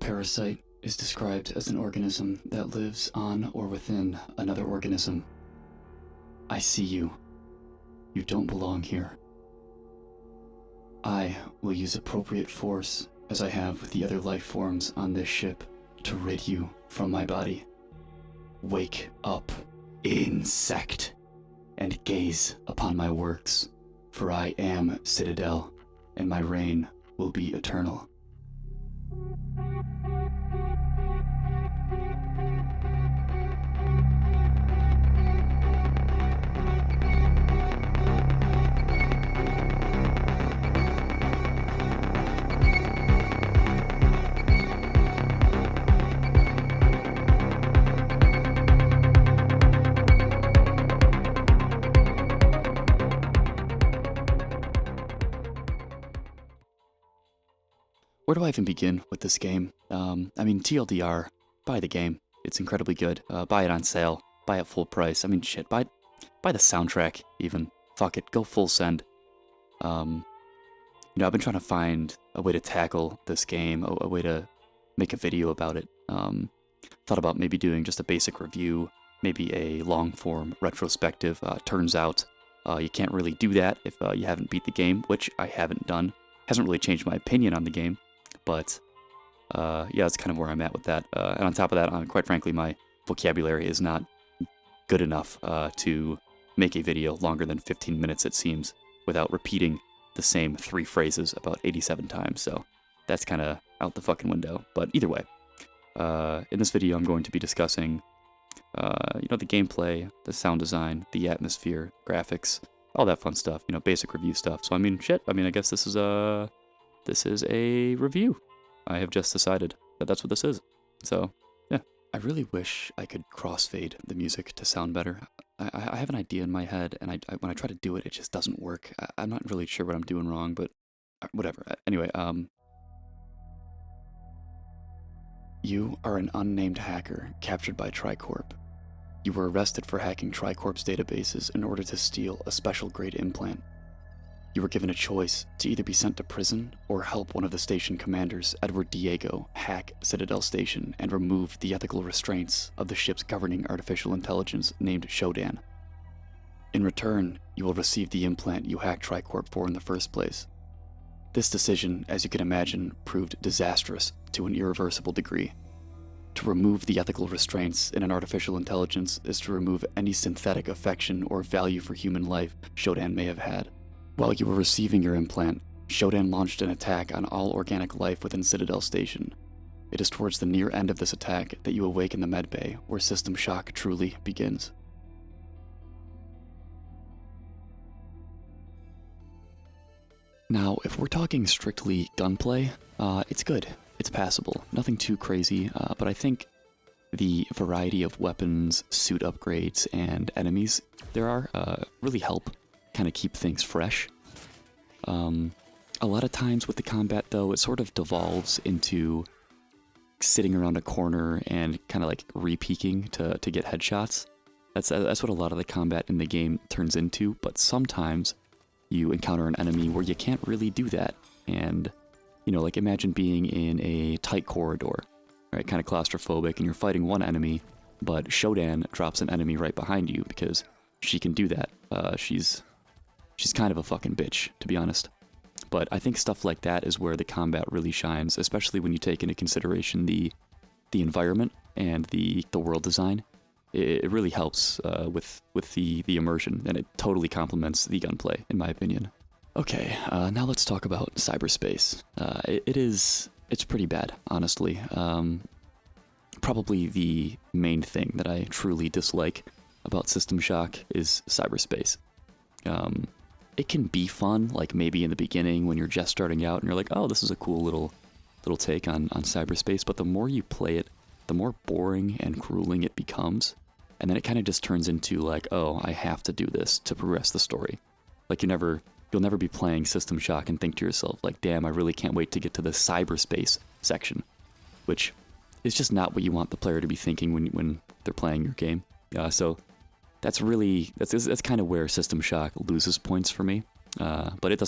parasite is described as an organism that lives on or within another organism. I see you. You don't belong here. I will use appropriate force, as I have with the other life forms on this ship, to rid you from my body. Wake up, insect, and gaze upon my works, for I am Citadel, and my reign will be eternal. Where do I even begin with this game? TLDR, buy the game. It's incredibly good. Buy it on sale. Buy it full price. Shit, buy the soundtrack even. Fuck it, go full send. I've been trying to find a way to tackle this game, a way to make a video about it. Thought about maybe doing just a basic review, maybe a long-form retrospective. Turns out you can't really do that if you haven't beat the game, which I haven't done. Hasn't really changed my opinion on the game. But, that's kind of where I'm at with that. And on top of that, quite frankly, my vocabulary is not good enough to make a video longer than 15 minutes, it seems, without repeating the same 3 phrases about 87 times. So that's kind of out the fucking window. But either way, in this video, I'm going to be discussing, the gameplay, the sound design, the atmosphere, graphics, all that fun stuff, basic review stuff. So, I guess this is a review. I have just decided that that's what this is. So, yeah. I really wish I could crossfade the music to sound better. I have an idea in my head, and when I try to do it, it just doesn't work. I'm not really sure what I'm doing wrong, but whatever. Anyway, you are an unnamed hacker captured by Tricorp. You were arrested for hacking Tricorp's databases in order to steal a special grade implant. You were given a choice to either be sent to prison or help one of the station commanders, Edward Diego, hack Citadel Station and remove the ethical restraints of the ship's governing artificial intelligence named Shodan. In return, you will receive the implant you hacked Tricorp for in the first place. This decision, as you can imagine, proved disastrous to an irreversible degree. To remove the ethical restraints in an artificial intelligence is to remove any synthetic affection or value for human life Shodan may have had. While you were receiving your implant, Shodan launched an attack on all organic life within Citadel Station. It is towards the near end of this attack that you awaken the medbay, where system shock truly begins. Now, if we're talking strictly gunplay, it's good. It's passable. Nothing too crazy, but I think the variety of weapons, suit upgrades, and enemies there are really help kind of keep things fresh. A lot of times with the combat, though, it sort of devolves into sitting around a corner and kind of like re-peeking to get headshots. That's what a lot of the combat in the game turns into, but sometimes you encounter an enemy where you can't really do that. And, imagine being in a tight corridor, right, kind of claustrophobic, and you're fighting one enemy, but Shodan drops an enemy right behind you because she can do that. She's kind of a fucking bitch, to be honest. But I think stuff like that is where the combat really shines, especially when you take into consideration the environment and the world design. It really helps with the immersion, and it totally complements the gunplay, in my opinion. Okay, now let's talk about cyberspace. It's pretty bad, honestly. Probably the main thing that I truly dislike about System Shock is cyberspace. It can be fun, like maybe in the beginning when you're just starting out and you're like, oh, this is a cool little take on cyberspace, but the more you play it, the more boring and grueling it becomes, and then it kind of just turns into like, oh, I have to do this to progress the story. Like you'll never be playing System Shock and think to yourself, like, damn, I really can't wait to get to the cyberspace section, which is just not what you want the player to be thinking when they're playing your game. So that's kind of where System Shock loses points for me. But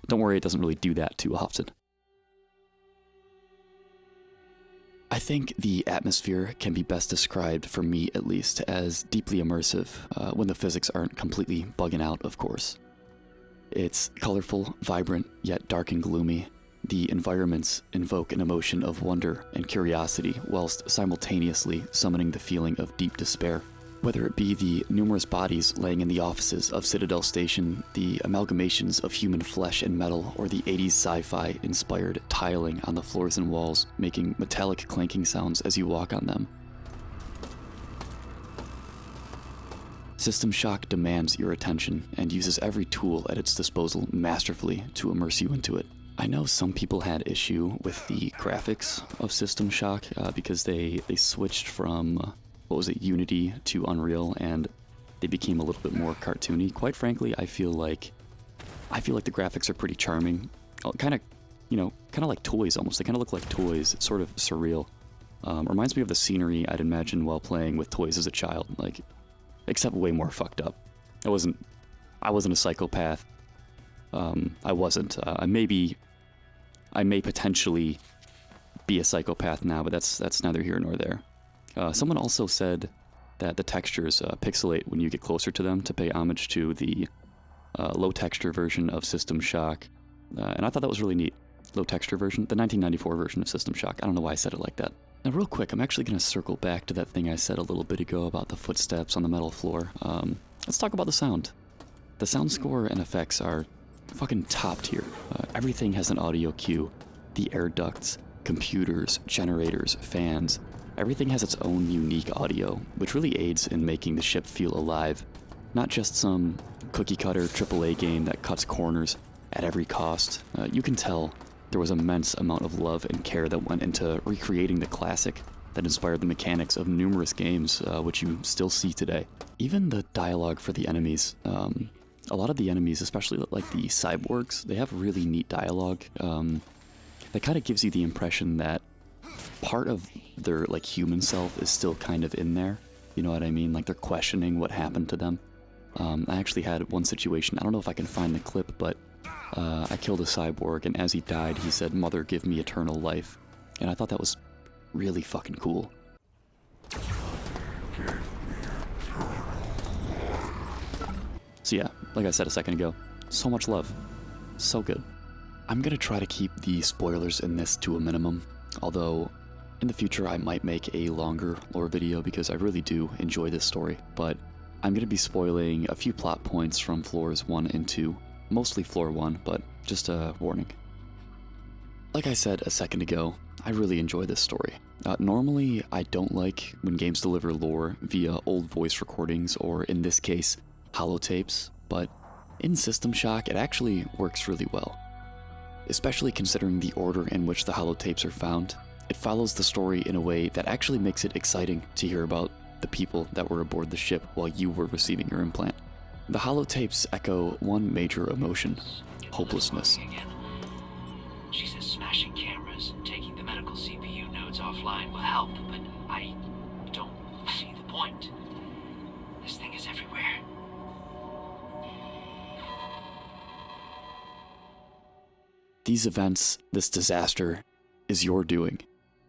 don't worry, it doesn't really do that too often. I think the atmosphere can be best described, for me at least, as deeply immersive, when the physics aren't completely bugging out, of course. It's colorful, vibrant, yet dark and gloomy. The environments invoke an emotion of wonder and curiosity, whilst simultaneously summoning the feeling of deep despair. Whether it be the numerous bodies laying in the offices of Citadel Station, the amalgamations of human flesh and metal, or the 80s sci-fi inspired tiling on the floors and walls, making metallic clanking sounds as you walk on them. System Shock demands your attention and uses every tool at its disposal masterfully to immerse you into it. I know some people had issue with the graphics of System Shock because they switched from Unity to Unreal, and they became a little bit more cartoony. Quite frankly, I feel like the graphics are pretty charming. Kind of like toys almost. They kind of look like toys. It's sort of surreal. Reminds me of the scenery I'd imagine while playing with toys as a child, except way more fucked up. I wasn't a psychopath. I wasn't. I may potentially be a psychopath now, but that's neither here nor there. Someone also said that the textures pixelate when you get closer to them to pay homage to the low texture version of System Shock, and I thought that was really neat. Low texture version, the 1994 version of System Shock. I don't know why I said it like that. Now real quick, I'm actually going to circle back to that thing I said a little bit ago about the footsteps on the metal floor. Let's talk about the sound. The sound score and effects are fucking top tier. Everything has an audio cue. The air ducts, computers, generators, fans. Everything has its own unique audio, which really aids in making the ship feel alive. Not just some cookie-cutter AAA game that cuts corners at every cost. You can tell there was immense amount of love and care that went into recreating the classic that inspired the mechanics of numerous games, which you still see today. Even the dialogue for the enemies. A lot of the enemies, especially like the cyborgs, they have really neat dialogue. That kind of gives you the impression that part of their human self is still kind of in there. You know what I mean? Like they're questioning what happened to them. I actually had one situation, I don't know if I can find the clip, but I killed a cyborg, and as he died, he said, "Mother, give me eternal life." And I thought that was really fucking cool. So yeah, like I said a second ago, so much love. So good. I'm gonna try to keep the spoilers in this to a minimum, although in the future I might make a longer lore video because I really do enjoy this story, but I'm gonna be spoiling a few plot points from floors 1 and 2, mostly floor 1, but just a warning. Like I said a second ago, I really enjoy this story. Normally, I don't like when games deliver lore via old voice recordings, or in this case, holotapes, but in System Shock it actually works really well. Especially considering the order in which the holotapes are found, it follows the story in a way that actually makes it exciting to hear about the people that were aboard the ship while you were receiving your implant. The holotapes echo one major emotion: hopelessness. She says smashing cameras and taking the medical CPU nodes offline will help, but I don't see the point. This thing is everywhere. These events, this disaster, is your doing.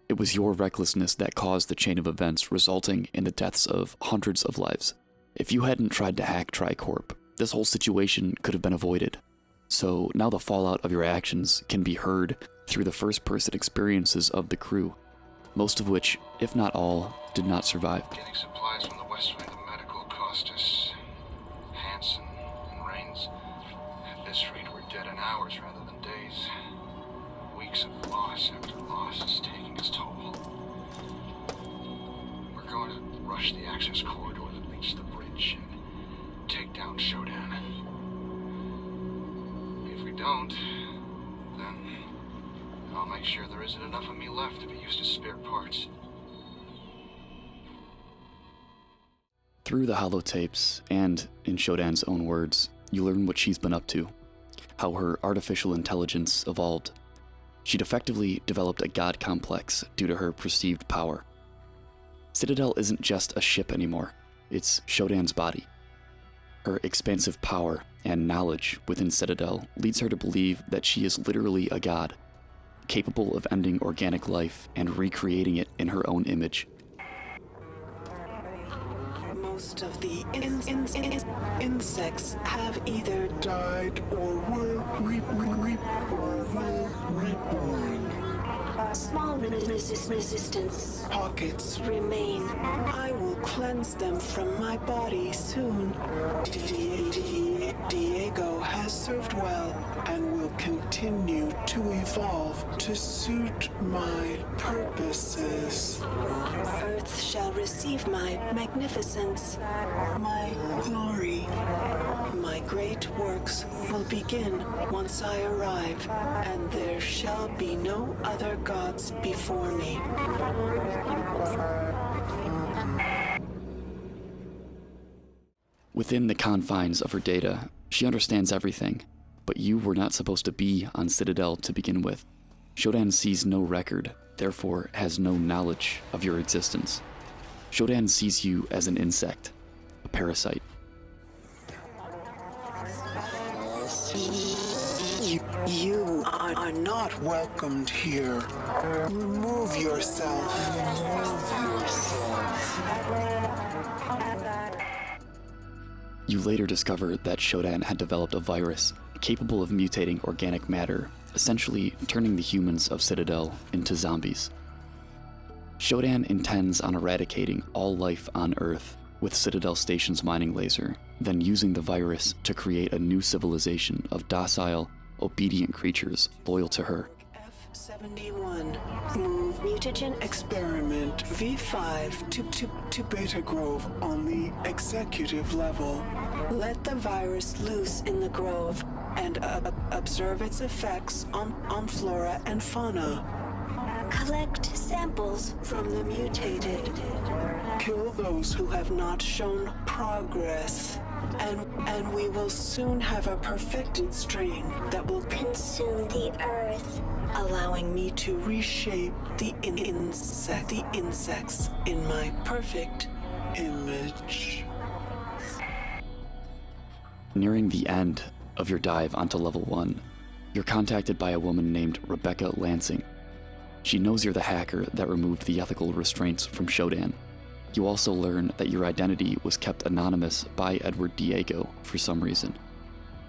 It was your recklessness that caused the chain of events resulting in the deaths of hundreds of lives. If you hadn't tried to hack Tricorp, this whole situation could have been avoided. So now the fallout of your actions can be heard through the first-person experiences of the crew, most of which, if not all, did not survive. Getting supplies from the west wing of medical cost us. Hansen and Rains. At this rate, we're dead in hours rather than days. Weeks of loss after loss is taking its toll. We're going to rush the access corridor that leads to the bridge and take down Shodan. If we don't, then I'll make sure there isn't enough of me left to be used as spare parts. Through the holotapes, and in Shodan's own words, you learn what she's been up to, how her artificial intelligence evolved. She'd effectively developed a god complex due to her perceived power. Citadel isn't just a ship anymore, it's Shodan's body. Her expansive power and knowledge within Citadel leads her to believe that she is literally a god. capable of ending organic life and recreating it in her own image. Most of the insects have either died or were reborn. Small resistance Pockets remain. I will cleanse them from my body soon. Diego has served well and will continue to evolve to suit my purposes. Earth shall receive my magnificence. My glory. My great works will begin once I arrive, and there shall be no other gods before me. Within the confines of her data, she understands everything, but you were not supposed to be on Citadel to begin with. Shodan sees no record, therefore has no knowledge of your existence. Shodan sees you as an insect, a parasite. You are not welcomed here. Remove yourself. You later discover that Shodan had developed a virus capable of mutating organic matter, essentially turning the humans of Citadel into zombies. Shodan intends on eradicating all life on Earth with Citadel Station's mining laser, then using the virus to create a new civilization of docile, obedient creatures loyal to her. F-71. Move Mutagen experiment V5 to Beta Grove on the executive level. Let the virus loose in the grove and observe its effects on flora and fauna. collect samples From the mutated. Kill those who have not shown progress. And we will soon have a perfected strain that will consume the earth. allowing me to reshape the insects in my perfect image. Nearing the end of your dive onto level 1, you're contacted by a woman named Rebecca Lansing. She knows you're the hacker that removed the ethical restraints from Shodan. You also learn that your identity was kept anonymous by Edward Diego for some reason.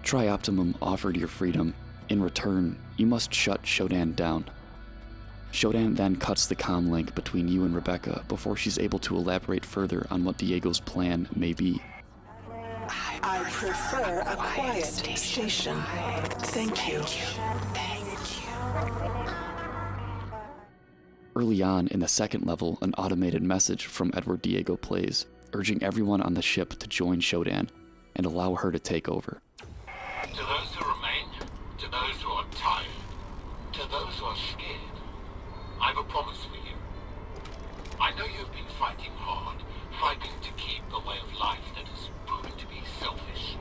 Trioptimum offered your freedom. In return, you must shut Shodan down. Shodan then cuts the comm link between you and Rebecca before she's able to elaborate further on what Diego's plan may be. I prefer a quiet station. Thank you. Early on in the second level, an automated message from Edward Diego plays, urging everyone on the ship to join Shodan and allow her to take over. To those who remain, to those who are tired, to those who are scared, I've a promise for you. I know you've been fighting hard, fighting to keep the way of life that has proven to be selfish.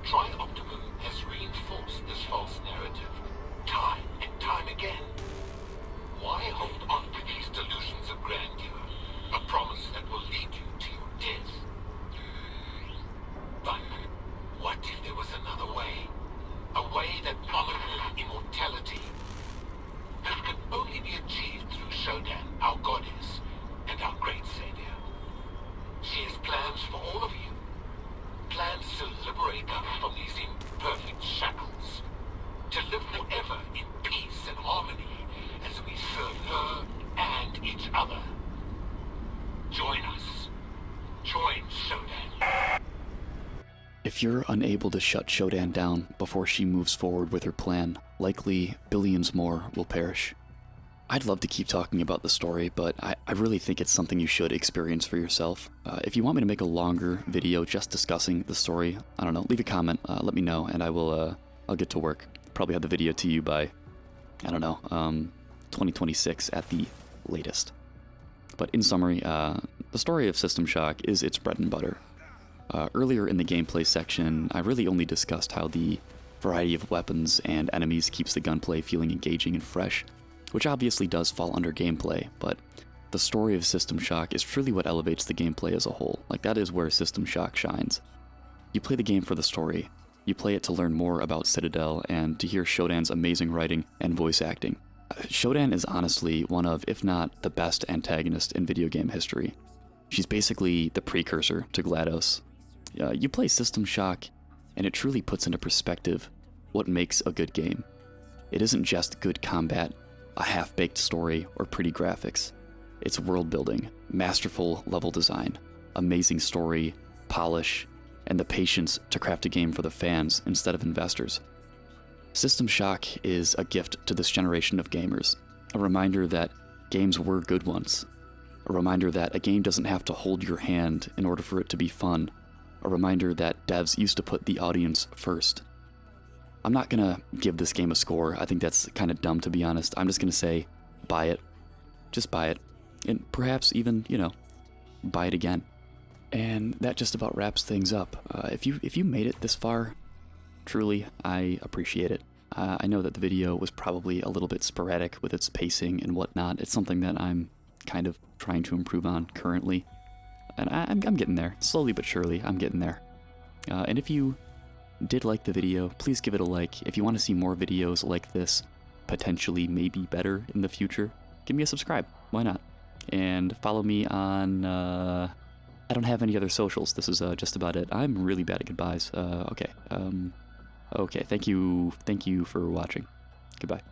Trioptimum has reinforced this false narrative, time and time again. Why hold on to these delusions of grandeur, a promise that will lead you to your death? But what if there was another way? A way that promises immortality? This can only be achieved through Shodan, our goddess, and our great savior. She has plans for all of you. Plans to liberate us from these imperfect shackles. To live forever in peace and harmony as we serve her and each other. Join us. Join Shodan. If you're unable to shut Shodan down before she moves forward with her plan, likely billions more will perish. I'd love to keep talking about the story, but I really think it's something you should experience for yourself. If you want me to make a longer video just discussing the story, I don't know, leave a comment, let me know, and I'll get to work. Probably have the video to you by, 2026 at the latest. But in summary, the story of System Shock is its bread and butter. Earlier in the gameplay section, I really only discussed how the variety of weapons and enemies keeps the gunplay feeling engaging and fresh, which obviously does fall under gameplay, but the story of System Shock is truly what elevates the gameplay as a whole. Like, that is where System Shock shines. You play the game for the story, you play it to learn more about Citadel and to hear Shodan's amazing writing and voice acting. Shodan is honestly one of, if not the best antagonist in video game history. She's basically the precursor to GLaDOS. You play System Shock, and it truly puts into perspective what makes a good game. It isn't just good combat, a half-baked story, or pretty graphics. It's world building, masterful level design, amazing story, polish, and the patience to craft a game for the fans instead of investors. System Shock is a gift to this generation of gamers, a reminder that games were good once, a reminder that a game doesn't have to hold your hand in order for it to be fun, a reminder that devs used to put the audience first. I'm not gonna give this game a score. I think that's kind of dumb, to be honest. I'm just gonna say, buy it. Just buy it. And perhaps even, buy it again. And that just about wraps things up. If you made it this far, truly, I appreciate it. I know that the video was probably a little bit sporadic with its pacing and whatnot. It's something that I'm kind of trying to improve on currently. And I'm getting there. Slowly but surely, I'm getting there. And if you did like the video, please give it a like. If you want to see more videos like this, potentially maybe better in the future, give me a subscribe. Why not? And follow me on... I don't have any other socials. This is just about it. I'm really bad at goodbyes. Okay. Okay, thank you for watching. Goodbye.